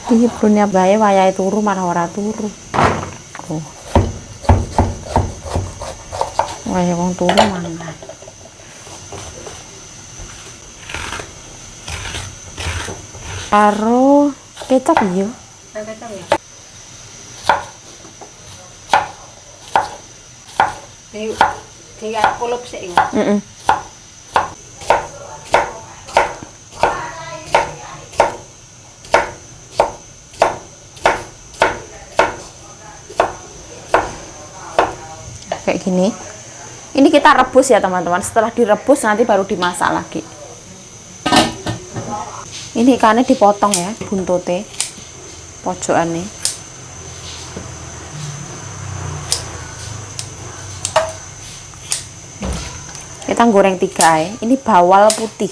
Iki brune bae wayahe turu malah ora turu. Oh. Wayahe wong turu mangan. Karo kecap iya. Kecap ya. Di kulup sik ya. Heeh. Kayak gini. Ini kita rebus ya teman-teman. Setelah direbus nanti baru dimasak lagi. Ini ikannya dipotong ya, buntute, pojokannya. Kita goreng 3 ya. Ini bawal putih.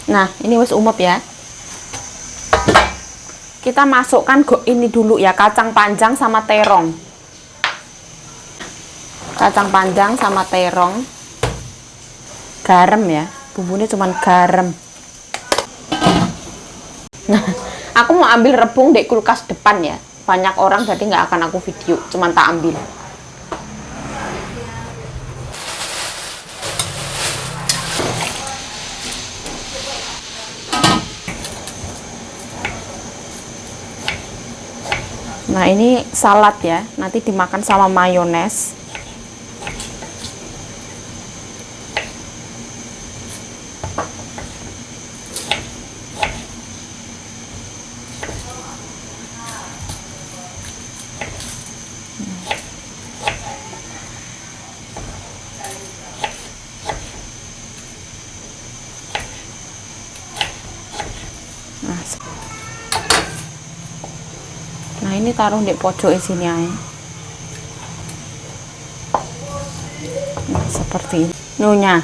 Nah, ini wis umep ya. Kita masukkan ini dulu ya, kacang panjang sama terong. Kacang panjang sama terong. Garam ya. Bumbunya cuman garam. Nah, aku mau ambil rebung di kulkas depan ya. Banyak orang jadi nggak akan aku video, cuman tak ambil. Nah, ini salad ya, nanti dimakan sama mayones. Nah, ini taruh di pojok sini aja. Nah, seperti ini. Nunya.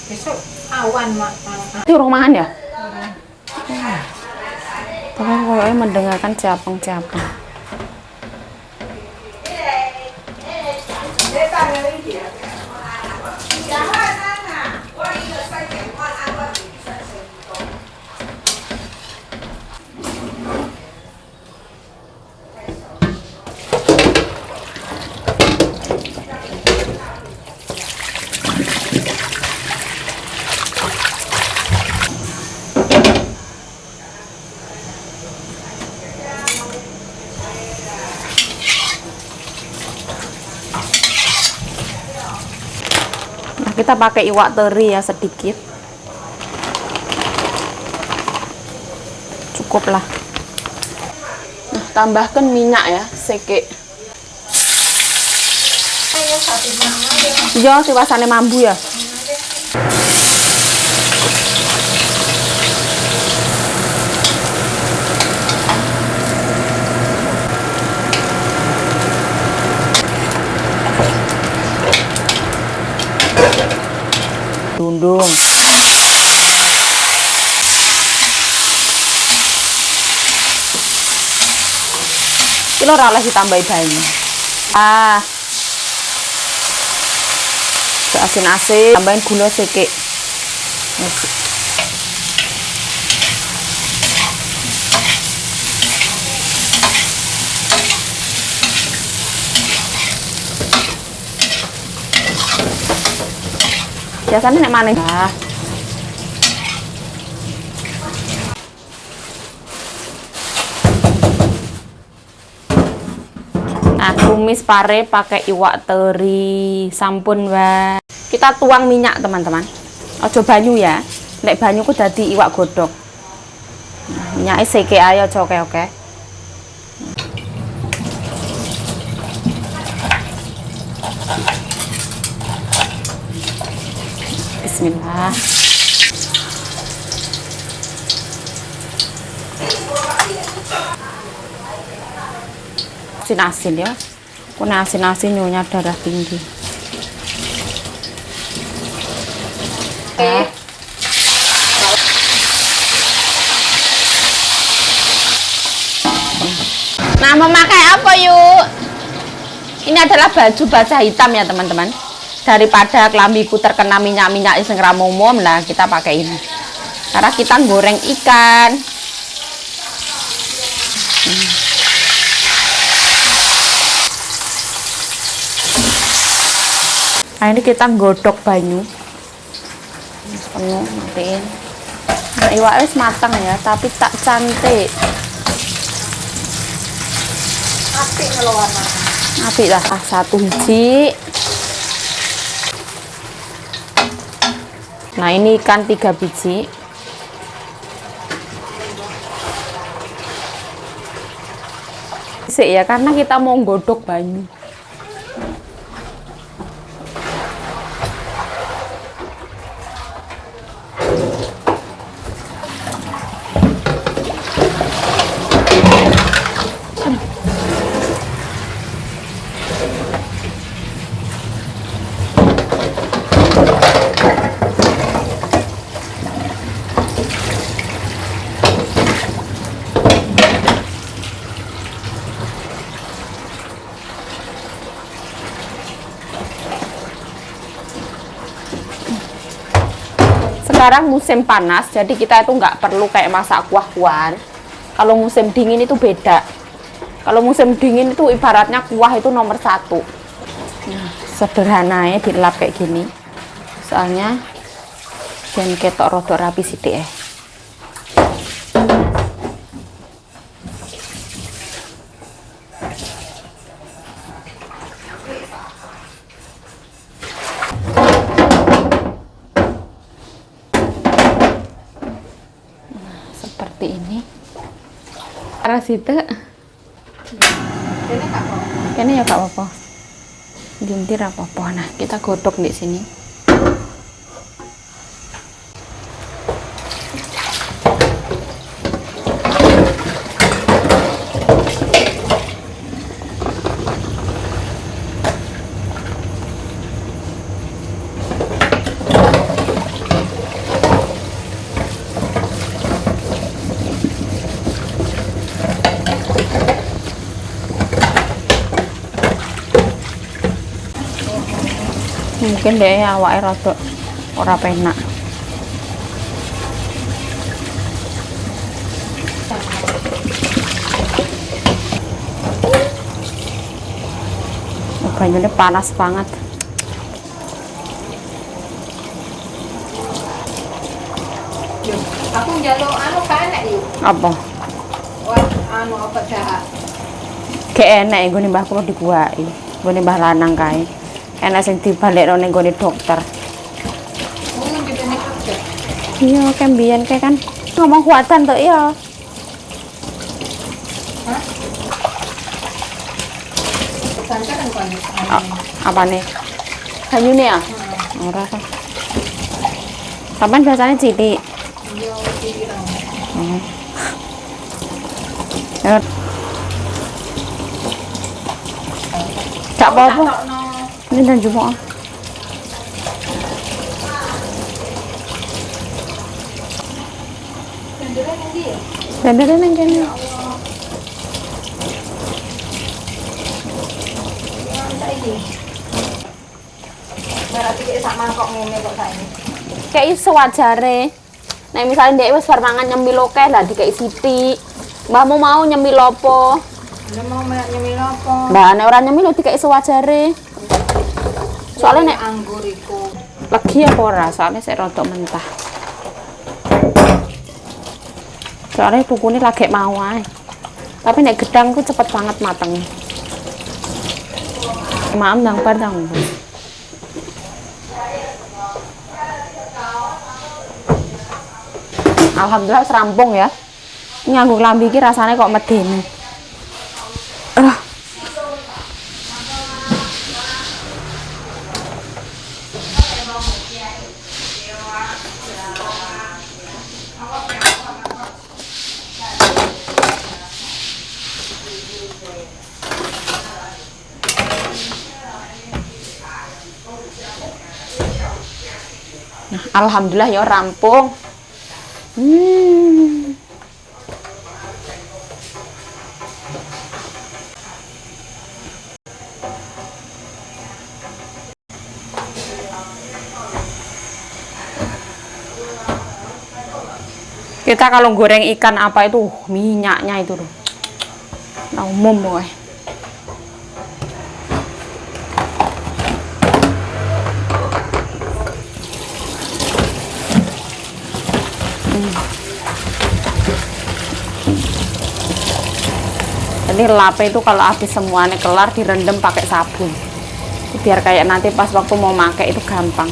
Besok awan mak. Itu orang mangan ya? Pokoknya kayaknya mendengarkan capang-capang. Kita pakai iwak teri ya sedikit, cukup lah. Nah, tambahkan minyak ya, seke. Iya, siwasane mambu ya. Dundung. Ini ora oleh ditambahi banyu. Asin-asin, tambahin gula sedikit. Biasanya nek maneh. Nah, tumis pare pakai iwak teri, sampun wae. Kita tuang minyak, teman-teman. Ojo banyu ya. Nek banyu ku dadi iwak godhog. Nah, minyake seke ae aja oke-oke. Bismillah. Asin-asin ya. Kuna asin-asin nyonya darah tinggi. Oke. Nah, memakai apa yuk? Ini adalah baju baja hitam ya teman-teman. Daripada kelambiku terkena minyak-minyak yang umum, nah kita pakai ini. Karena kita goreng ikan. Nah ini kita godok banyu. Penuh, matiin. Nah, iwak wis matang ya, tapi tak cantik. Apik ngeluar mana. Apik lah, satu biji. Nah ini ikan 3 biji. Sik ya, karena kita mau godok banyu. Sekarang musim panas, jadi kita itu nggak perlu kayak masak kuah-kuahan. Kalau musim dingin itu beda. Kalau musim dingin itu ibaratnya kuah itu nomor 1. Nah, sederhana ya dilap kayak gini. Soalnya jangan ketok rodok rapi sidik ya. Seperti ini. Arah situ. Ini Kak Bo. Ini ya Kak apa? Jintir apa-apa. Nah, kita godok di sini. Mungkin deh awake rada ora penak. Banyunya panas banget. Yuk, aku njaluk anu kae nek yuk. Apa? Wah, anu apa dah. Kayak enak gue mbahku mau diguai. Gue mbah lanang kae. Enak sing dibalekno ning gone dokter. Mungkin di sini kerja. Iya, kan biyen kayak kan ngomong kuatan tuh iya. Hah? Sanca kan kon. Apa nih? Banyune ya? Ora kan. Sampean biasanya cilik. Yo dirang. Ya. Gak apa-apa. Ini dan Jumat. Dandaran nang kene. Berarti kayak sak mangkok ngene kok saiki. Kayak iso wajare. Nek misalnya ndek wis bar mangan nyemil akeh lah dikai sithik. Mbahmu mau nyemil apa? Nek mau nyemil apa? Mbah nek ora nyemil dikai sewajare. Soalnya nek anggur iku. legi apa ora? Soalnya saya rodok mentah. Soalnya tukune lagi mau ae. Tapi nek gedang ku cepet banget mateng. Maaf nang padang. Alhamdulillah serampung ya. Nganggo klambi iki rasane kok medeni. Alhamdulillah ya rampung. Kita kalau goreng ikan apa itu minyaknya itu tuh. Nah, umum boy. Jadi lape itu kalau habis semuanya kelar direndam pakai sabun. Biar kayak nanti pas waktu mau pakai itu gampang.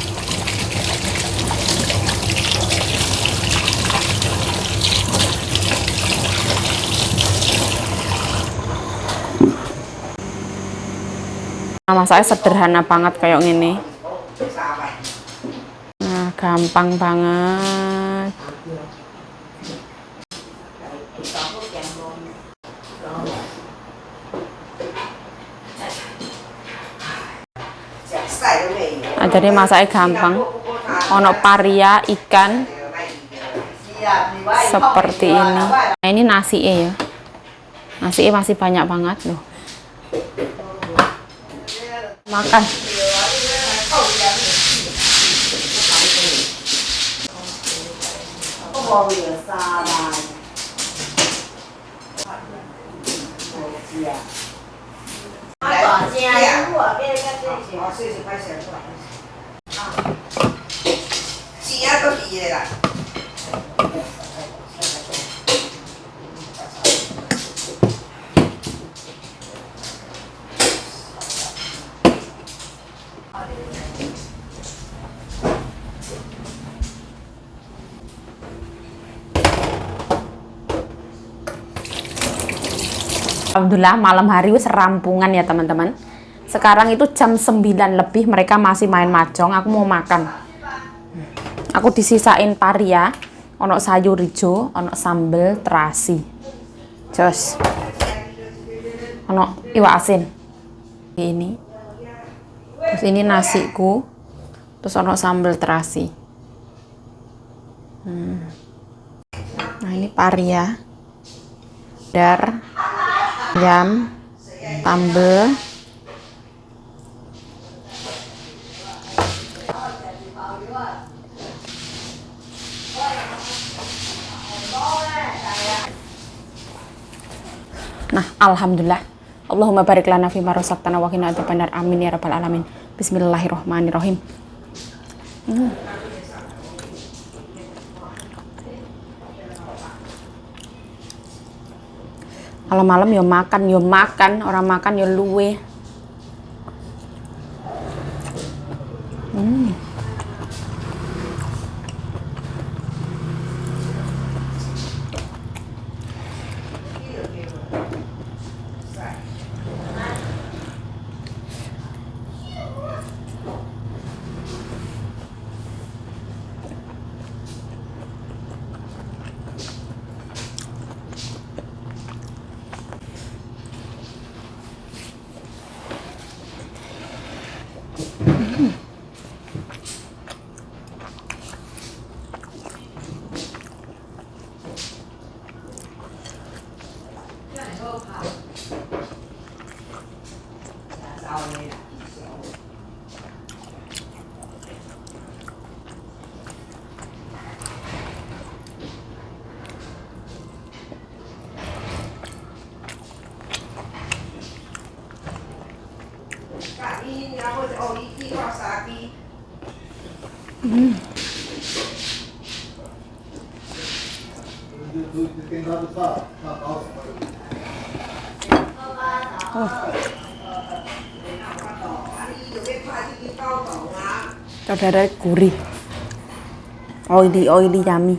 Nah, masaknya sederhana banget kayak gini. Nah, gampang banget. Nah, jadi masaknya gampang. Ono paria ikan seperti ini. Nah, ini nasi ya. Nasi masih banyak banget loh. Makan. Alhamdulillah malam hari wis rampungan ya teman-teman. Sekarang itu jam 9 lebih, mereka masih main mahjong. Aku mau makan. Aku disisain paria, ono sayur hijau, ono sambel terasi. Jos. Ono iwak asin. Ini. Terus ini nasiku. Terus ono sambel terasi. Nah, ini paria. Dar. Ayam, sambel, nah alhamdulillah. Allahumma barik lana fima razaqtana wa qina adzabannar. Amin ya rabbal alamin. Bismillahirrahmanirrahim. Malam-malam yo makan, orang makan yo luwe. Saudara gurih, oily yummy.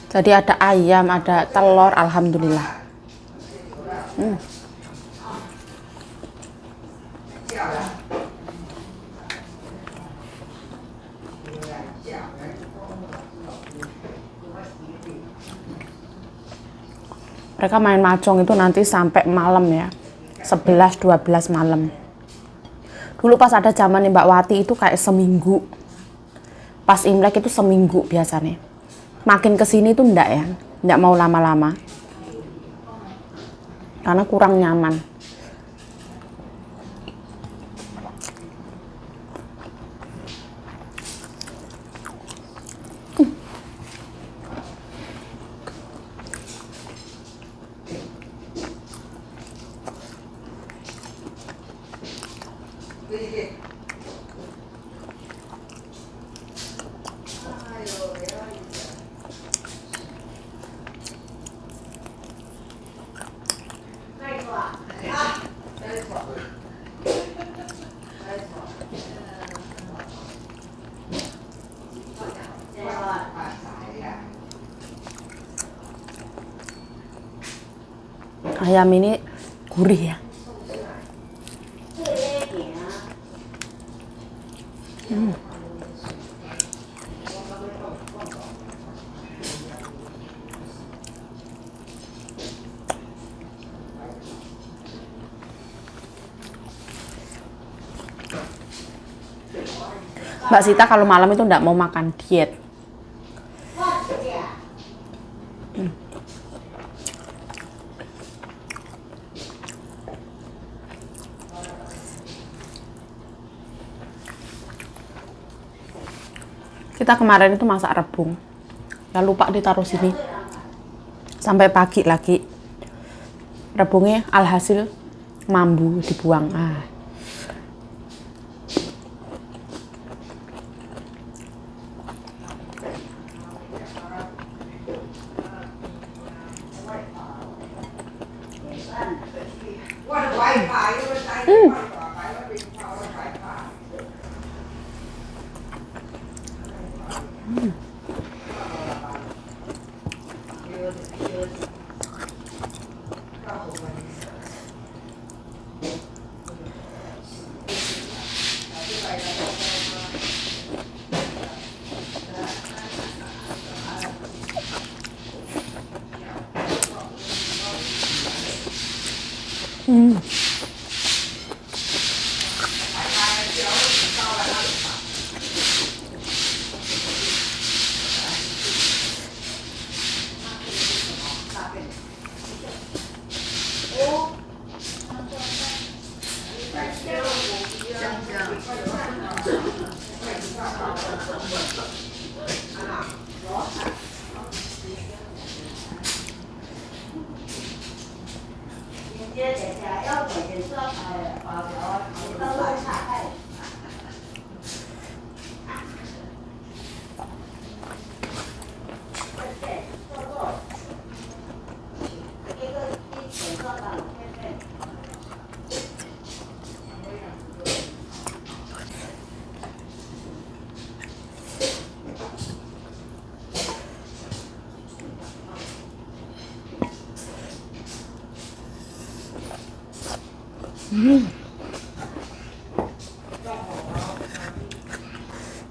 Jadi ada ayam, ada telur, alhamdulillah. Mereka main mahjong itu nanti sampai malam ya, 11-12 malam. Dulu pas ada zaman Mbak Wati itu kayak seminggu. Pas Imlek itu seminggu biasanya. Makin kesini tuh enggak ya, enggak mau lama-lama. Karena kurang nyaman. Ayam ini gurih ya. Mbak Sita kalau malam itu enggak mau makan diet. Kita kemarin itu masak rebung, ya lupa ditaruh sini sampai pagi lagi. Rebungnya alhasil mambu dibuang.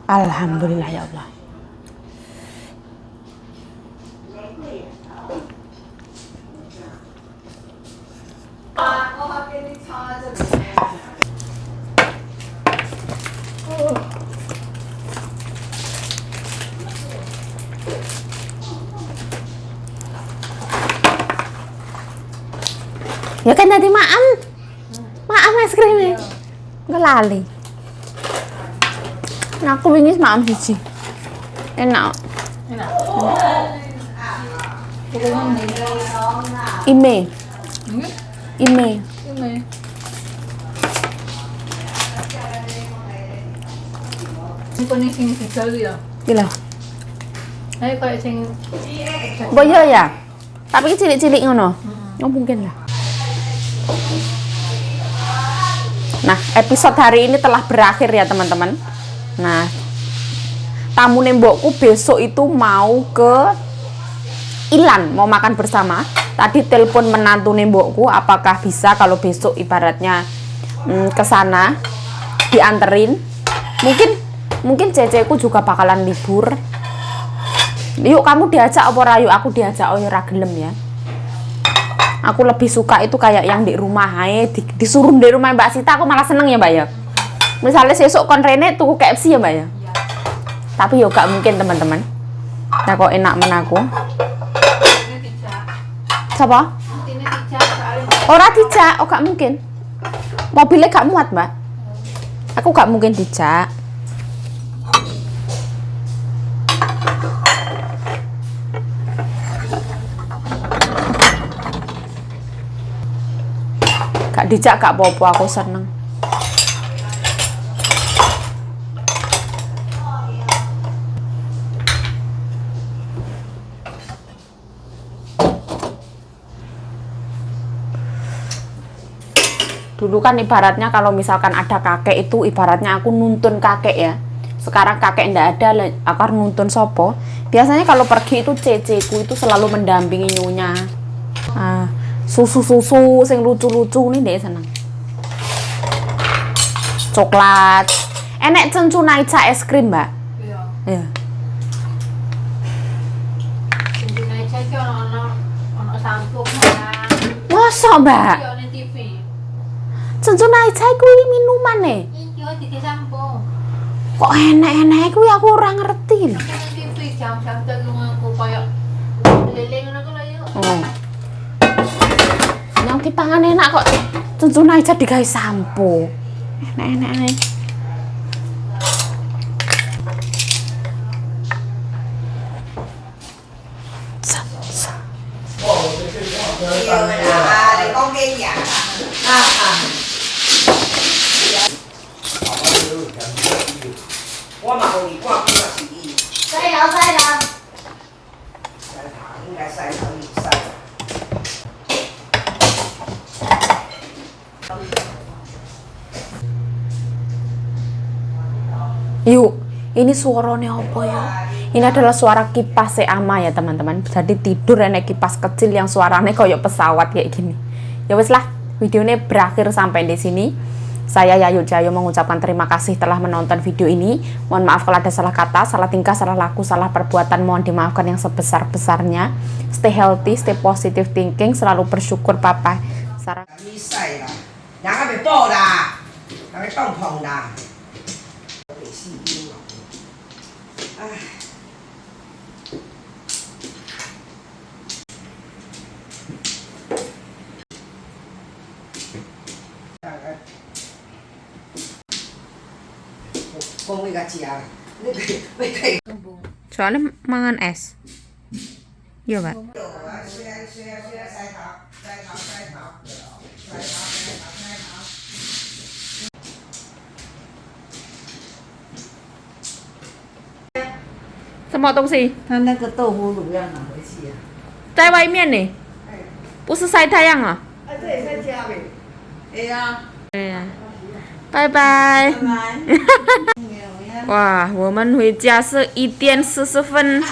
Alhamdulillah ya Allah. Ya kan tadi maaf es krimnya. Enggak lali. Nah, aku wingi maaf siji. Enak. Ime. kuning sing digawe ya. Gila. Ayo kayak sing Mbok iya ya. Tapi cilik-cilik ngono. Oh mungkin lah. Nah, episode hari ini telah berakhir ya teman-teman. Nah, tamu nembokku besok itu mau ke Ilan, mau makan bersama. Tadi telepon menantu nembokku, apakah bisa kalau besok ibaratnya ke sana dianterin. Mungkin ceceku juga bakalan libur. Yuk kamu diajak apa rayu? Aku diajak oh ya ra gelem ya. Aku lebih suka itu kayak yang di rumah ae, disuruh di rumah Mbak Sita aku malah seneng ya Mbak ya. Misalnya sesuk kon rene tuku KFC ya Mbak ya. Tapi yo gak mungkin teman-teman. Nah kok enak men aku. Siapa? Ora dijak, oh gak mungkin. Mobilnya gak muat Mbak. Aku gak mungkin dijak. Gak dijak gak apa-apa, aku seneng. Dulu kan ibaratnya kalau misalkan ada kakek itu ibaratnya aku nuntun kakek ya. Sekarang kakek ndak ada, aku harus nuntun sopo. Biasanya kalau pergi itu ceceku itu selalu mendampingi nyonya. Susu-susu sing lucu-lucu nih deh seneng. Coklat. Enek cencu naica es krim, Mbak. iya. Ya. Sing aja iki ono sampo kan. Masa, Mbak? Iya ning TV. Cencu naica kuwi minuman nih. Iya dike sampo. Kok enek-enek kuwi aku ora ngerti lho. Ning TV jam-jam tak lungaku koyo lele ngono ku lho yo. Oh. Yang kita tangan enak kok cencu naica digawe sampo. Enak-enak ae. Để con ghi dạ qua mà hồi qua cũng là gì sai đâu sai thẳng應該sai頭唔sai Yuk, ini suaranya apa ya? Ini adalah suara kipas Ama ya teman-teman. Jadi tidur enek kipas kecil yang suaranya kayak pesawat kayak gini. Ya wes lah, videonya berakhir sampai di sini. Saya Yayu Jayo mengucapkan terima kasih telah menonton video ini. Mohon maaf kalau ada salah kata, salah tingkah, salah laku, salah perbuatan. Mohon dimaafkan yang sebesar-besarnya. Stay healthy, stay positive thinking, selalu bersyukur papa. Sarah. 咪細啦，人家咪煲啦，人家當碰啦，未試過啊，唉。Con đi gà chìa, mấy thầy. Soalnya mangan es. Iya, Pak.什么东西？它那个豆腐乳要拿回去啊。在外面呢，不是晒太阳啊。这也在家呗。哎呀，对呀，拜拜。拜拜。哇，我们回家是1点40分。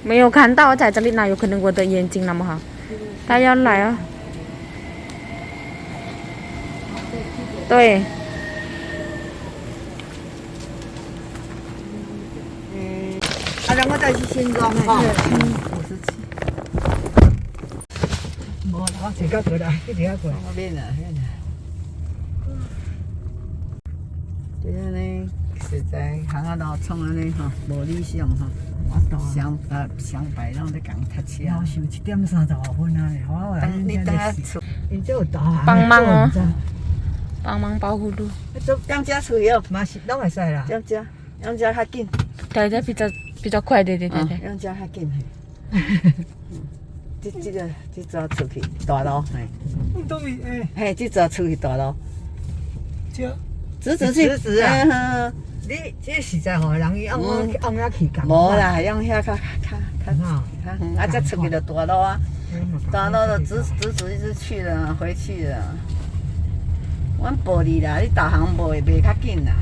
没有看到在这里呢，有可能我的眼睛那么好。他要来啊？对。让我再去新庄哈。冇，我自家過來，自己過來。我邊啊，邊啊。這樣呢，实在行啊路创安尼吼，无理想吼。上摆拢咧共读册。要收1:35啊！我你等下厝，因这有大汉。帮忙哦，帮忙保护路。养只厝要嘛是拢会使啦。养只较紧。对，这比较快，对。养只较紧嘿。这早出去大路嘿。都比嘿，这早出去大路。直直啊！你这实在吼，人伊按遐去讲。无啦，用遐较远，啊，再出去就大路啊，大路就直一直去了，回去了。阮报你啦，你导航袂较紧啦。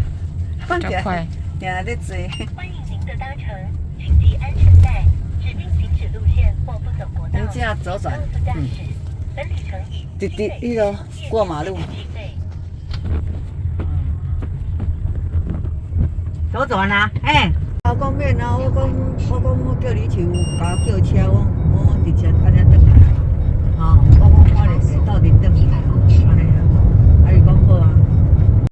比较快。定咧追。欢迎您的搭乘，请系安全带，指定行驶路线或不走国道。你这样左转，本里程已。你都过马路。左转啊！我讲免啊！我讲我叫你去甲我叫车，我直接安尼转来。我讲我咧到底转。